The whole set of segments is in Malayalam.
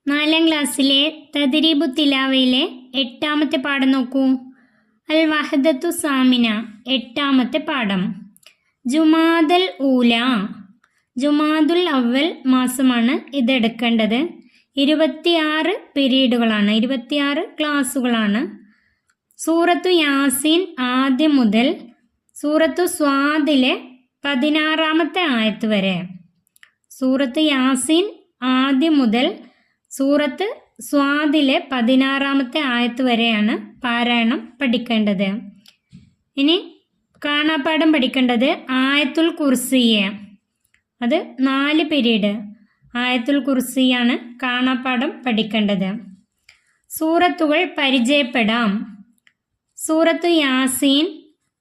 4ാം ക്ലാസ്സിലെ തദ്രീബു തിലാവയിലെ 8ാമത്തെ പാഠം നോക്കൂ. അൽ വഹദത്തു സാമിന 8ാമത്തെ പാഠം. ജുമാദൽ ഊല, ജുമാദുൽ അവൽ മാസമാണ് ഇതെടുക്കേണ്ടത്. 26 പീരീഡുകളാണ്, 26 ക്ലാസ്സുകളാണ്. സൂറത്തു യാസീൻ ആദ്യം മുതൽ സൂറത്തു സ്വാദിലെ 16ാമത്തെ ആയത്ത് വരെ. സൂറത്ത് യാസീൻ ആദ്യം മുതൽ സൂറത്ത് സ്വാദിലെ 16ാമത്തെ ആയത്ത് വരെയാണ് പാരായണം പഠിക്കേണ്ടത്. ഇനി കാണാപ്പാഠം പഠിക്കേണ്ടത് ആയത്തുൽ കുർസിയ, അത് 4 പീരീഡ്. ആയത്തുൽ കുർസിയാണ് കാണാപ്പാഠം പഠിക്കേണ്ടത്. സൂറത്തുകൾ പരിചയപ്പെടാം. സൂറത്തു യാസീൻ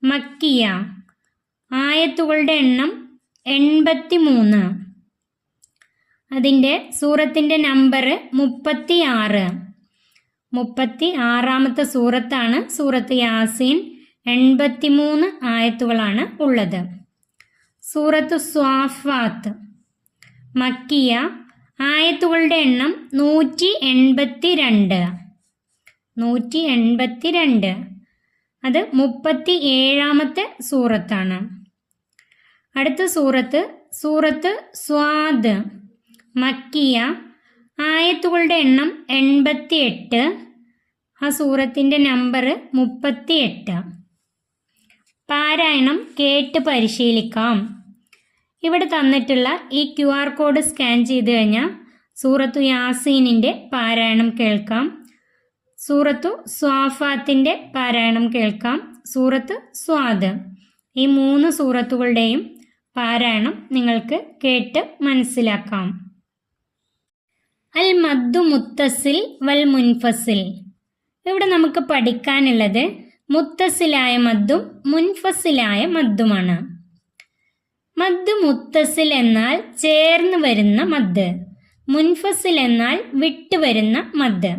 മക്കിയ, ആയത്തുകളുടെ എണ്ണം 83. അതിൻ്റെ സൂറത്തിൻ്റെ നമ്പർ 36. 36ാമത്തെ സൂറത്താണ് സൂറത്ത് യാസീൻ. 83 ആയത്തുകളാണ് ഉള്ളത്. സൂറത്തു സ്വാഫാത്ത് മക്കിയ, ആയത്തുകളുടെ എണ്ണം 182. 182, അത് 37ാമത്തെ സൂറത്താണ്. അടുത്ത സൂറത്ത് സ്വാദ് മക്കിയ, ആയത്തുകളുടെ എണ്ണം 88. ആ സൂറത്തിൻ്റെ നമ്പർ 38. പാരായണം കേട്ട് പരിശീലിക്കാം. ഇവിടെ തന്നിട്ടുള്ള ഈ QR കോഡ് സ്കാൻ ചെയ്ത് കഴിഞ്ഞാൽ സൂറത്തു യാസീനിൻ്റെ പാരായണം കേൾക്കാം, സൂറത്തു സ്വാഫാത്തിൻ്റെ പാരായണം കേൾക്കാം, സൂറത്ത് സ്വാദ്, ഈ 3 സൂറത്തുകളുടെയും പാരായണം നിങ്ങൾക്ക് കേട്ട് മനസ്സിലാക്കാം. അൽ മദ്ദു മുത്തസിൽ വൽ മുൻഫസിൽ. ഇവിടെ നമുക്ക് പഠിക്കാനുള്ളത് മുത്തസിലായ മദ്ദും മുൻഫസിലായ മദ്ദുമാണ്. മദ്ദ് മുത്തസിൽ എന്നാൽ ചേർന്ന് വരുന്ന മദ്ദ്, മുൻഫസിൽ എന്നാൽ വിട്ടുവരുന്ന മദ്ദ്.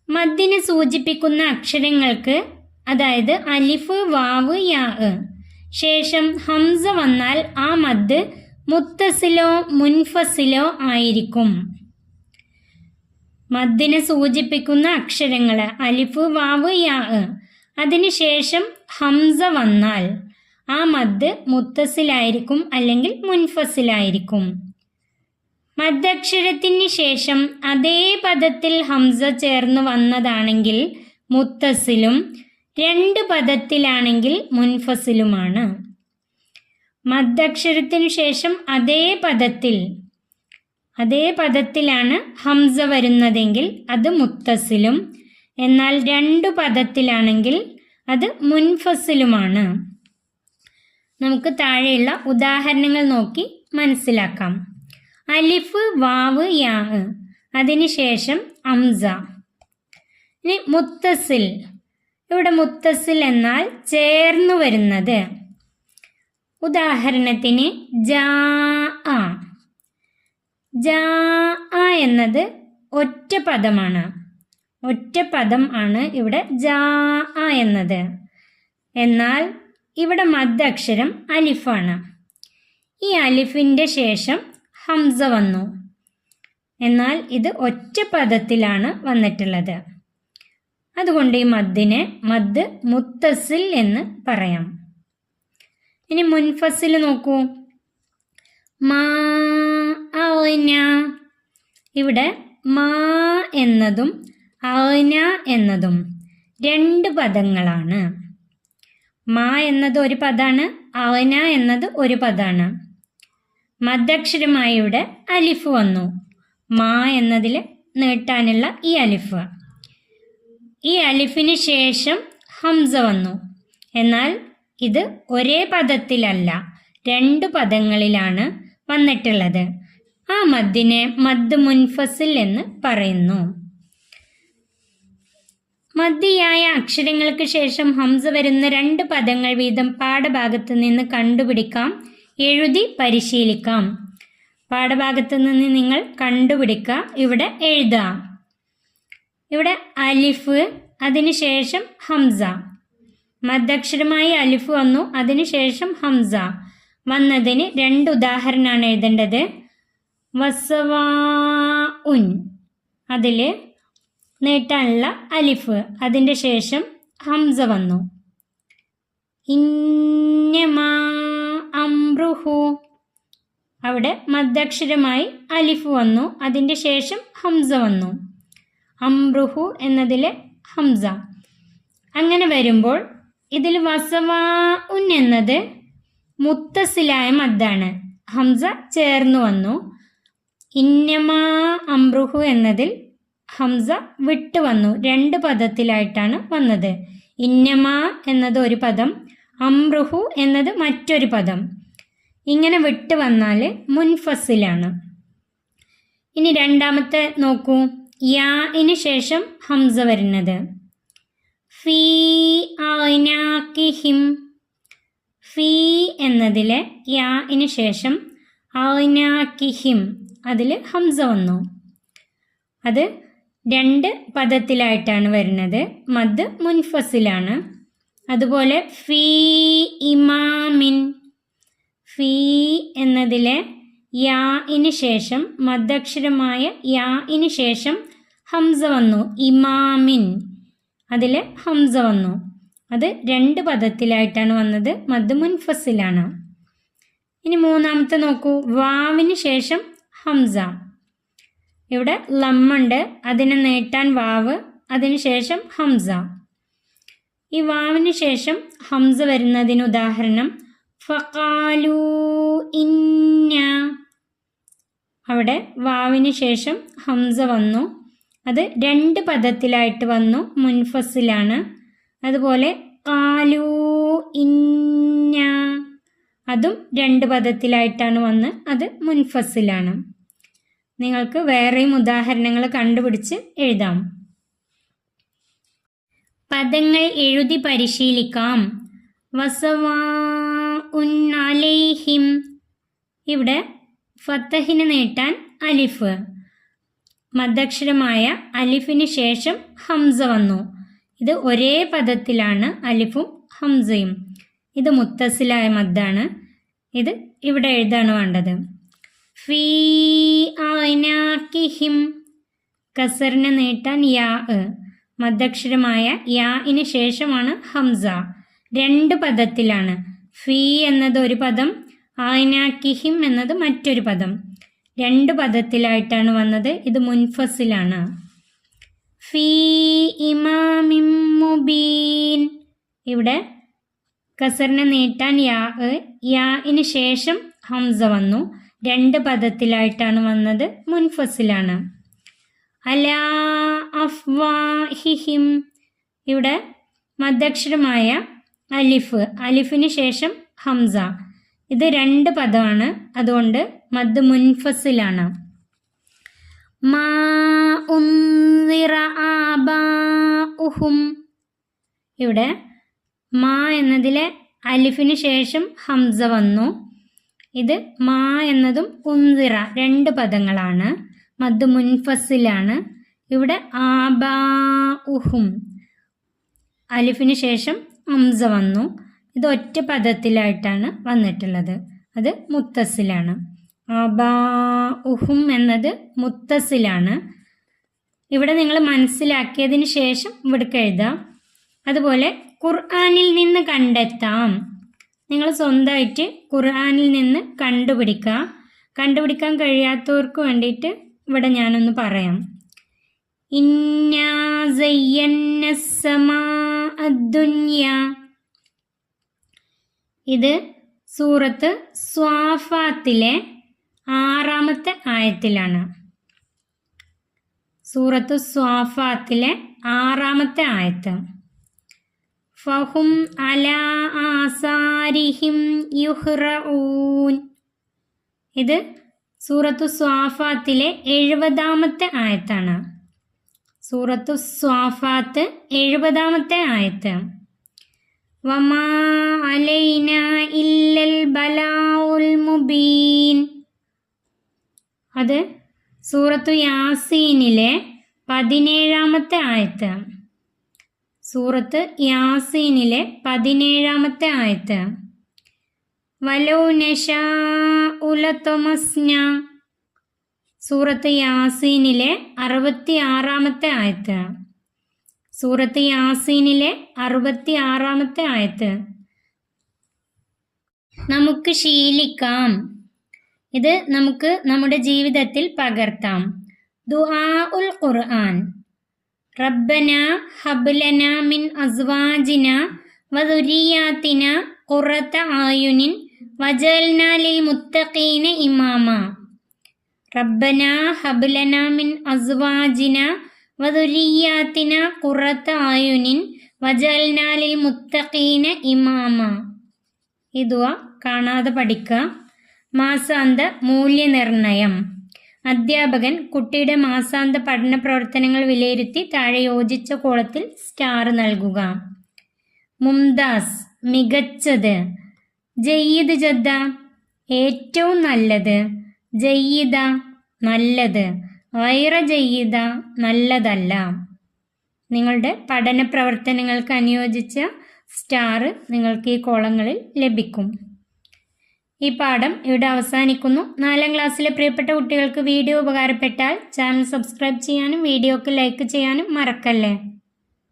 മദ്ദിനെ സൂചിപ്പിക്കുന്ന അക്ഷരങ്ങൾക്ക്, അതായത് അലിഫ്, വാവ്, യാ ശേഷം ഹംസ വന്നാൽ ആ മദ്ദ് മുത്തസിലോ മുൻഫസിലോ ആയിരിക്കും. മദ്ദിനെ സൂചിപ്പിക്കുന്ന അക്ഷരങ്ങൾ അലിഫ്, വാവ്, യാ, അതിനുശേഷം ഹംസ വന്നാൽ ആ മദ്ദ് മുത്തസിലായിരിക്കും അല്ലെങ്കിൽ മുൻഫസിലായിരിക്കും. മദ്ദക്ഷരത്തിന് ശേഷം അതേ പദത്തിൽ ഹംസ ചേർന്ന് വന്നതാണെങ്കിൽ മുത്തസിലും, 2 പദത്തിലാണെങ്കിൽ മുൻഫസിലുമാണ്. മദ്ദക്ഷരത്തിനു ശേഷം അതേ പദത്തിലാണ് ഹംസ വരുന്നതെങ്കിൽ അത് മുത്തസിലും, എന്നാൽ 2 പദത്തിലാണെങ്കിൽ അത് മുൻഫസിലുമാണ്. നമുക്ക് താഴെയുള്ള ഉദാഹരണങ്ങൾ നോക്കി മനസ്സിലാക്കാം. അലിഫ്, വാവ്, യാ, അതിനുശേഷം ഹംസ. ഇനി മുത്തസിൽ. ഇവിടെ മുത്തസിൽ എന്നാൽ ചേർന്നു വരുന്നത്. ഉദാഹരണത്തിന് ജാ എന്നത് ഒറ്റ പദമാണ്. ഒറ്റ പദം ആണ് ഇവിടെ ജാ എന്നത്. എന്നാൽ ഇവിടെ മദ്ദക്ഷരം അലിഫാണ്. ഈ അലിഫിൻ്റെ ശേഷം ഹംസ വന്നു, എന്നാൽ ഇത് ഒറ്റ പദത്തിലാണ് വന്നിട്ടുള്ളത്. അതുകൊണ്ട് ഈ മദ്ദിനെ മദ് മുത്തസിൽ എന്ന് പറയാം. ഇനി മുൻഫസിൽ നോക്കൂ. മാ ഔന, ഇവിടെ മാ എന്നതും ഔന എന്നതും 2 പദങ്ങളാണ്. മാ എന്നത് ഒരു പദമാണ്, ഔന എന്നത് ഒരു പദമാണ്. മദ്ദക്ഷരമായി ഇവിടെ അലിഫ് വന്നു. മാ എന്നതിൽ നീട്ടാനുള്ള ഈ അലിഫ്. ഈ അലിഫിന് ശേഷം ഹംസ വന്നു, എന്നാൽ ഇത് ഒരേ പദത്തിലല്ല, 2 പദങ്ങളിലാണ് വന്നിട്ടുള്ളത്. ആ മദ്ദിനെ മദ് മുൻഫസിൽ എന്ന് പറയുന്നു. മദ്ദിയായ അക്ഷരങ്ങൾക്ക് ശേഷം ഹംസ വരുന്ന 2 പദങ്ങൾ വീതം പാഠഭാഗത്ത് നിന്ന് കണ്ടുപിടിക്കാം, എഴുതി പരിശീലിക്കാം. പാഠഭാഗത്ത് നിന്ന് നിങ്ങൾ കണ്ടുപിടിക്കുക, ഇവിടെ എഴുതാം. ഇവിടെ അലിഫ്, അതിനുശേഷം ഹംസ. മദ്ദക്ഷരമായി അലിഫ് വന്നു, അതിനുശേഷം ഹംസ വന്നതിന് 2 ഉദാഹരണമാണ് എഴുതേണ്ടത്. വസവാ ഉൻ, അതിൽ നീട്ടാനുള്ള അലിഫ്, അതിൻ്റെ ശേഷം ഹംസ വന്നു. ഇന്നമാ അംറുഹു, അവിടെ മദ്ദക്ഷരമായി അലിഫ് വന്നു, അതിൻ്റെ ശേഷം ഹംസ വന്നു. അംറുഹു എന്നതിലെ ഹംസ. അങ്ങനെ വരുമ്പോൾ ഇതിൽ വസവാ ഉൻ എന്നത് മുത്തസിലായ മദ്ദാണ്, ഹംസ ചേർന്ന് വന്നു. ഇന്നമാ അംറുഹു എന്നതിൽ ഹംസ വിട്ട് വന്നു, രണ്ട് പദത്തിലായിട്ടാണ് വന്നത്. ഇന്നമാ എന്നത് ഒരു പദം, അംറുഹു എന്നത് മറ്റൊരു പദം. ഇങ്ങനെ വിട്ട് വന്നാൽ മുൻഫസിലാണ്. ഇനി രണ്ടാമത്തെ നോക്കൂ, യാഇന് ശേഷം ഹംസ വരുന്നത്. ഫീ ഐനാകിഹിം, ഫീ എന്നതിലെ യാഇന് ശേഷം ഐനാകിഹിം, അതിൽ ഹംസ വന്നു. അത് രണ്ട് പദത്തിലായിട്ടാണ് വരുന്നത്, മദ് മുൻഫസിലാണ്. അതുപോലെ ഫീ ഇമാമിൻ, ഫീ എന്നതിലെ യാഇന് ശേഷം മദ്ദക്ഷരമായ യാഇന് ശേഷം ഹംസ വന്നു. ഇമാമിൻ, അതിൽ ഹംസ വന്നു. അത് രണ്ട് പദത്തിലായിട്ടാണ് വന്നത്, മദ് മുൻഫസിലാണ്. ഇനി മൂന്നാമത്തെ നോക്കൂ, വാവിന് ശേഷം ഹംസ. ഇവിടെ ലമ്മുണ്ട്, അതിനെ നീട്ടാൻ വാവ്, അതിന് ശേഷം ഹംസ. ഈ വാവിന് ശേഷം ഹംസ വരുന്നതിന് ഉദാഹരണം ഫഖാലു ഇന്ന, അവിടെ വാവിന് ശേഷം ഹംസ വന്നു, അത് രണ്ട് പദത്തിലായിട്ട് വന്നു, മുൻഫസിലാണ്. അതുപോലെ ഖാലു ഇന്ന, അതും രണ്ട് പദത്തിലായിട്ടാണ് വന്ന്, അത് മുൻഫസിലാണ്. നിങ്ങൾക്ക് വേറെയും ഉദാഹരണങ്ങൾ കണ്ടുപിടിച്ച് എഴുതാം. പദങ്ങൾ എഴുതി പരിശീലിക്കാം. വസവാഉൻ അലൈഹിം, ഇവിടെ ഫത്തഹിന് നീട്ടാൻ അലിഫ്, മദ്ദക്ഷരമായ അലിഫിന് ശേഷം ഹംസ വന്നു. ഇത് ഒരേ പദത്തിലാണ് അലിഫും ഹംസയും. ഇത് മുത്തസിലായ മദ്ദാണ്, ഇത് ഇവിടെ എഴുതാണ് വേണ്ടത്. ഫീ ഐനാകിഹിം, കസറിന് നീട്ടാൻ യാ, മദ്ദക്ഷരമായ യാഇന് ശേഷമാണ് ഹംസ, രണ്ട് പദത്തിലാണ്. ഫീ എന്നത് ഒരു പദം, ഐനാകിഹിം എന്നത് മറ്റൊരു പദം, രണ്ട് പദത്തിലായിട്ടാണ് വന്നത്, ഇത് മുൻഫസിലാണ്. ഫീ ഇമാമിൻ മുബീൻ, ഇവിടെ കസറിനെ നീട്ടാൻ യാഇന് ശേഷം ഹംസ വന്നു, രണ്ട് പദത്തിലായിട്ടാണ് വന്നത്, മുൻഫസിലാണ്. അലാ അഫ്വാഹിഹിം, ഇവിടെ മദ്ദക്ഷരമായ അലിഫ്, അലിഫിന് ശേഷം ഹംസ, ഇത് രണ്ട് പദമാണ്, അതുകൊണ്ട് മദ് മുൻഫസിലാണ്. മാ ഉൻസിറ ആബാഉഹും, ഇവിടെ മാ എന്നതിലെ അലിഫിന് ശേഷം ഹംസ വന്നു, ഇത് മാ എന്നതും ഉൻസിറ രണ്ട് പദങ്ങളാണ്, മദ് മുൻഫസിലാണ്. ഇവിടെ ആബാഉഹും, അലിഫിന് ശേഷം ഹംസ വന്നു, ഇത് ഒറ്റ പദത്തിലായിട്ടാണ് വന്നിട്ടുള്ളത്, അത് മുത്തസിലാണ്. ആബാഉഹും എന്നത് മുത്തസിലാണ്. ഇവിടെ നിങ്ങൾ മനസ്സിലാക്കിയതിന് ശേഷം ഇവിടേക്ക് എഴുതാം. അതുപോലെ ഖുർആനിൽ നിന്ന് കണ്ടെത്താം, നിങ്ങൾ സ്വന്തമായിട്ട് ഖുർആനിൽ നിന്ന് കണ്ടുപിടിക്കാൻ കഴിയാത്തവർക്ക് വേണ്ടിയിട്ട് ഇവിടെ ഞാനൊന്ന് പറയാം. ഇന്നാ സയ്യന്ന സമാഅ ദുനിയ, ഇത് സൂറത്ത് സ്വാഫാത്തിലെ 6-ാമത്തെ ആയത്തിലാണ്. സൂറത്ത് സ്വാഫാത്തിലെ 6-ാമത്തെ ആയത്ത്. ഫഹും അലാ ആസാരിഹിം യുഹ്റഊൻ, ഇത് സൂറത്തു സ്വാഫാത്തിലെ 70-ാമത്തെ ആയത്താണ്. സൂറത്തു സ്വാഫാത്ത് 70-ാമത്തെ ആയത്ത്. വമാ അലൈന ഇല്ലൽ ബലാഉൽ മുബീൻ, അത് സൂറത്തു യാസീനിലെ 17-ാമത്തെ ആയത്ത്. സൂറത്ത് യാസീനിലെ 17-ാമത്തെ ആയത്ത്. വലൗ നശാഉ ലതമസ്ന, സൂറത്ത് യാസീനിലെ 66-ാമത്തെ ആയത്ത്. സൂറത്ത് യാസീനിലെ 66-ാമത്തെ ആയത്ത് നമുക്ക് ശീലിക്കാം. ഇത് നമുക്ക് നമ്മുടെ ജീവിതത്തിൽ പകർത്താം. ദുആഉൽ ഖുർആൻ. റബ്ബന ഹബ് ലനാ മിൻ അസ്വാജിനാ വദുരിയാതിനാ ഖുറത ആയുനിൻ വജഅൽനാ ലിൽ മുത്തഖീന ഇമാമ. റബ്ബന ഹബ് ലനാ മിൻ അസ്വാജിനാ വദുരിയാതിനാ ഖുറത ആയുനിൻ വജഅൽനാ ലിൽ മുത്തഖീന ഇമാമ. ഈ ദുആ കാണാതെ പഠിക്കുക. മാസാന്ത മൂല്യനിർണയം. അധ്യാപകൻ കുട്ടിയുടെ മാസാന്ത പഠന പ്രവർത്തനങ്ങൾ വിലയിരുത്തി താഴെ യോജിച്ച കോളത്തിൽ സ്റ്റാർ നൽകുക. മുംതാസ് മികച്ചത്. ജയ്യിദ് ജദ്ദ ഏറ്റവും നല്ലത്. ജയ്യിദ നല്ലത്. ഗൈറ ജയ്യിദ നല്ലതല്ല. നിങ്ങളുടെ പഠന പ്രവർത്തനങ്ങൾക്ക് അനുയോജിച്ച സ്റ്റാർ നിങ്ങൾക്ക് ഈ കോളങ്ങളിൽ ലഭിക്കും. ഈ പാഠം ഇവിടെ അവസാനിക്കുന്നു. 4ാം ക്ലാസ്സിലെ പ്രിയപ്പെട്ട കുട്ടികൾക്ക് വീഡിയോ ഉപകാരപ്പെട്ടാൽ ചാനൽ സബ്സ്ക്രൈബ് ചെയ്യാനും വീഡിയോക്ക് ലൈക്ക് ചെയ്യാനും മറക്കല്ലേ.